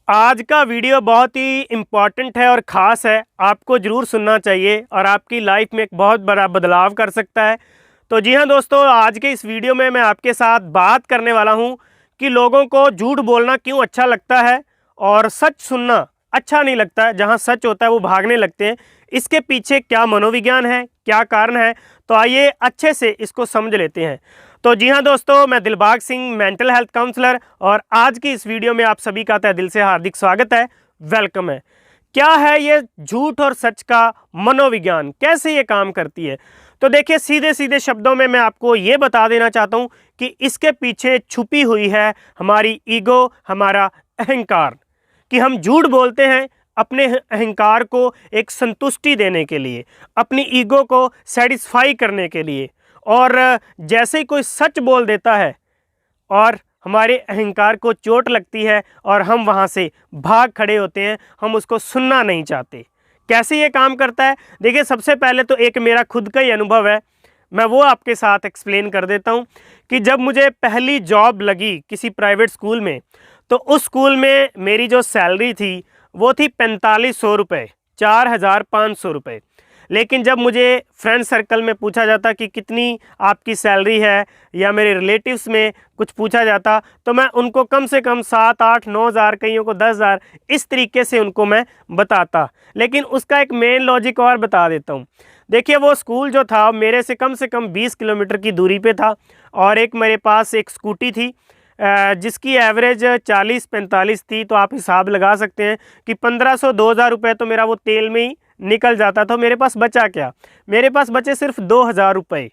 आज का वीडियो बहुत ही इम्पॉर्टेंट है और ख़ास है। आपको ज़रूर सुनना चाहिए और आपकी लाइफ में एक बहुत बड़ा बदलाव कर सकता है। तो जी हाँ दोस्तों, आज के इस वीडियो में मैं आपके साथ बात करने वाला हूँ कि लोगों को झूठ बोलना क्यों अच्छा लगता है और सच सुनना अच्छा नहीं लगता है। जहाँ सच होता है वो भागने लगते हैं। इसके पीछे क्या मनोविज्ञान है, क्या कारण है, तो आइए अच्छे से इसको समझ लेते हैं। तो जी हाँ दोस्तों, मैं Dilbag Singh, mental health counsellor, और आज की इस वीडियो में आप सभी का तहे दिल से हार्दिक स्वागत है, वेलकम है। क्या है ये झूठ और सच का मनोविज्ञान, कैसे ये काम करती है? तो देखिए, सीधे सीधे शब्दों में मैं आपको ये बता देना चाहता हूँ कि इसके पीछे छुपी हुई है हमारी ईगो, हमारा अहंकार। कि हम झूठ बोलते हैं अपने अहंकार को एक संतुष्टि देने के लिए, अपनी ईगो को सेटिस्फाई करने के लिए। और जैसे ही कोई सच बोल देता है और हमारे अहंकार को चोट लगती है और हम वहाँ से भाग खड़े होते हैं, हम उसको सुनना नहीं चाहते। कैसे ये काम करता है? देखिए, सबसे पहले तो एक मेरा खुद का ही अनुभव है, मैं वो आपके साथ एक्सप्लेन कर देता हूँ। कि जब मुझे पहली जॉब लगी किसी प्राइवेट स्कूल में, तो उस स्कूल में मेरी जो सैलरी थी वो थी 4500 रुपये, 4500 रुपये। लेकिन जब मुझे फ्रेंड सर्कल में पूछा जाता कि कितनी आपकी सैलरी है, या मेरे रिलेटिव्स में कुछ पूछा जाता, तो मैं उनको कम से कम 7, 8, 9 हज़ार, कईयों को 10 हज़ार, इस तरीके से उनको मैं बताता। लेकिन उसका एक मेन लॉजिक और बता देता हूँ। देखिए, वो स्कूल जो था मेरे से कम 20 किलोमीटर की दूरी पे था, और एक मेरे पास एक स्कूटी थी जिसकी एवरेज 40-45 थी। तो आप हिसाब लगा सकते हैं कि 1500-2000 रुपये तो मेरा वो तेल में ही निकल जाता। तो मेरे पास बचा क्या? मेरे पास बचे सिर्फ 2000 रुपये।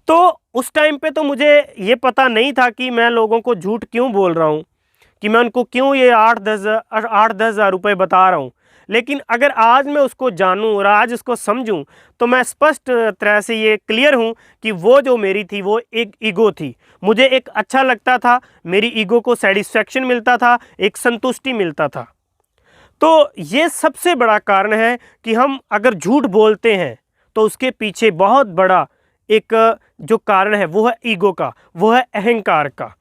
तो उस टाइम पे तो मुझे ये पता नहीं था कि मैं लोगों को झूठ क्यों बोल रहा हूँ, कि मैं उनको क्यों ये 8-10 हज़ार रुपये बता रहा हूँ। लेकिन अगर आज मैं उसको जानूँ और आज उसको समझूँ, तो मैं स्पष्ट तरह से ये क्लियर हूँ कि वो जो मेरी थी वो एक ईगो थी। मुझे एक अच्छा लगता था, मेरी ईगो को सेटिस्फेक्शन मिलता था, एक संतुष्टि मिलता था। तो ये सबसे बड़ा कारण है कि हम अगर झूठ बोलते हैं तो उसके पीछे बहुत बड़ा एक जो कारण है वो है ईगो का, वो है अहंकार का।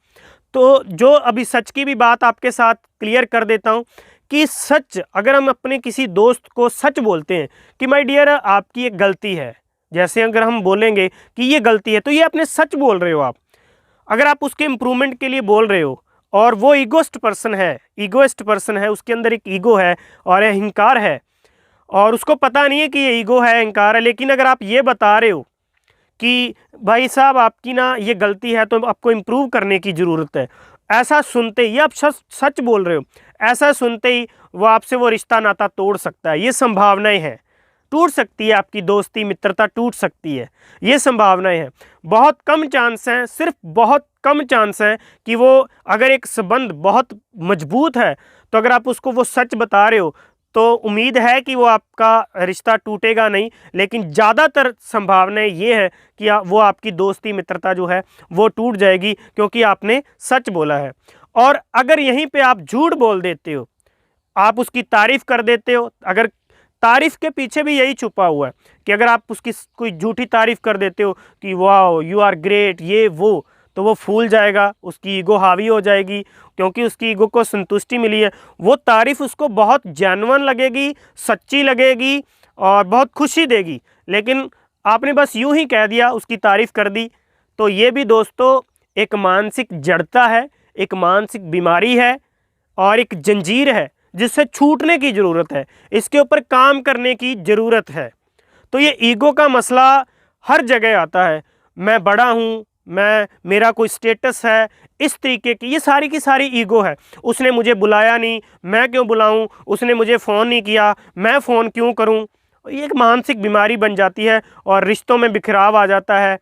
तो जो अभी सच की भी बात आपके साथ क्लियर कर देता हूँ कि सच, अगर हम अपने किसी दोस्त को सच बोलते हैं कि माय डियर आपकी एक गलती है, जैसे अगर हम बोलेंगे कि ये गलती है, तो ये अपने सच बोल रहे हो आप। अगर आप उसके इम्प्रूवमेंट के लिए बोल रहे हो, और वो ईगोइस्ट पर्सन है, उसके अंदर एक ईगो है और अहंकार है, और उसको पता नहीं है कि ये ईगो है, अहंकार है। लेकिन अगर आप ये बता रहे हो कि भाई साहब आपकी ना ये गलती है, तो आपको इम्प्रूव करने की ज़रूरत है, ऐसा सुनते ही आप सच बोल रहे हो, ऐसा सुनते ही वो आपसे वो रिश्ता नाता तोड़ सकता है। ये संभावनाएं हैं, टूट सकती है, आपकी दोस्ती मित्रता टूट सकती है, ये संभावनाएं हैं। बहुत कम चांस हैं, सिर्फ बहुत कम चांस हैं कि वो, अगर एक संबंध बहुत मजबूत है, तो अगर आप उसको वो सच बता रहे हो तो उम्मीद है कि वो आपका रिश्ता टूटेगा नहीं। लेकिन ज़्यादातर संभावनाएं ये है कि वो आपकी दोस्ती मित्रता जो है वो टूट जाएगी, क्योंकि आपने सच बोला है। और अगर यहीं पे आप झूठ बोल देते हो, आप उसकी तारीफ़ कर देते हो, अगर तारीफ़ के पीछे भी यही छुपा हुआ है कि अगर आप उसकी कोई झूठी तारीफ़ कर देते हो कि वाह यू आर ग्रेट, ये वो, तो वो फूल जाएगा, उसकी ईगो हावी हो जाएगी, क्योंकि उसकी ईगो को संतुष्टि मिली है। वो तारीफ़ उसको बहुत जेन्युइन लगेगी, सच्ची लगेगी और बहुत खुशी देगी। लेकिन आपने बस यूं ही कह दिया, उसकी तारीफ़ कर दी, तो ये भी दोस्तों एक मानसिक जड़ता है, एक मानसिक बीमारी है, और एक जंजीर है जिससे छूटने की ज़रूरत है, इसके ऊपर काम करने की ज़रूरत है। तो ये ईगो का मसला हर जगह आता है। मैं बड़ा हूँ, मेरा कोई स्टेटस है, इस तरीके की, ये सारी की सारी ईगो है। उसने मुझे बुलाया नहीं, मैं क्यों बुलाऊं, उसने मुझे फ़ोन नहीं किया, मैं फ़ोन क्यों करूं। ये एक मानसिक बीमारी बन जाती है और रिश्तों में बिखराव आ जाता है।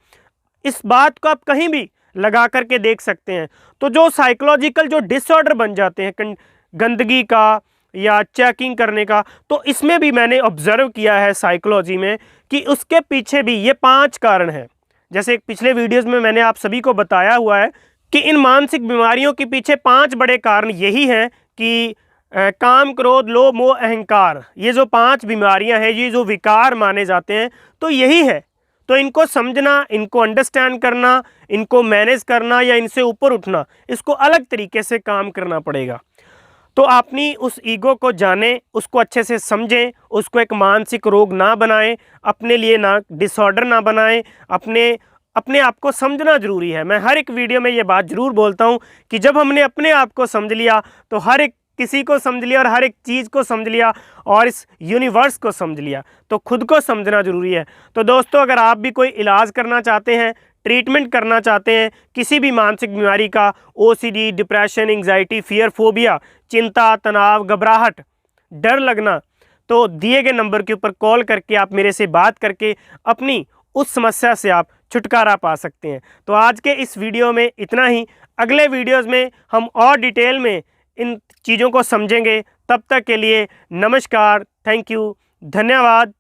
इस बात को आप कहीं भी लगा करके देख सकते हैं। तो जो साइकोलॉजिकल जो डिसऑर्डर बन जाते हैं गंदगी का या चेकिंग करने का, तो इसमें भी मैंने ऑब्जर्व किया है साइकोलॉजी में कि उसके पीछे भी ये 5 कारण हैं। जैसे पिछले वीडियोस में मैंने आप सभी को बताया हुआ है कि इन मानसिक बीमारियों के पीछे 5 बड़े कारण यही हैं कि काम, क्रोध, लोभ, मोह, अहंकार, ये जो 5 बीमारियां हैं, ये जो विकार माने जाते हैं, तो यही है। तो इनको समझना, इनको अंडरस्टैंड करना, इनको मैनेज करना या इनसे ऊपर उठना, इसको अलग तरीके से काम करना पड़ेगा। तो अपनी उस ईगो को जानें, उसको अच्छे से समझें, उसको एक मानसिक रोग ना बनाएं, अपने लिए ना डिसऑर्डर ना बनाएं, अपने आप को समझना ज़रूरी है। मैं हर एक वीडियो में ये बात ज़रूर बोलता हूँ कि जब हमने अपने आप को समझ लिया तो हर एक किसी को समझ लिया और हर एक चीज़ को समझ लिया और इस यूनिवर्स को समझ लिया। तो खुद को समझना ज़रूरी है। तो दोस्तों, अगर आप भी कोई इलाज करना चाहते हैं, ट्रीटमेंट करना चाहते हैं किसी भी मानसिक बीमारी का, OCD, depression, anxiety, fear, phobia, चिंता, तनाव, घबराहट, डर लगना, तो दिए गए नंबर के ऊपर कॉल करके आप मेरे से बात करके अपनी उस समस्या से आप छुटकारा पा सकते हैं। तो आज के इस वीडियो में इतना ही। अगले वीडियोस में हम और डिटेल में इन चीज़ों को समझेंगे। तब तक के लिए नमस्कार, थैंक यू, धन्यवाद।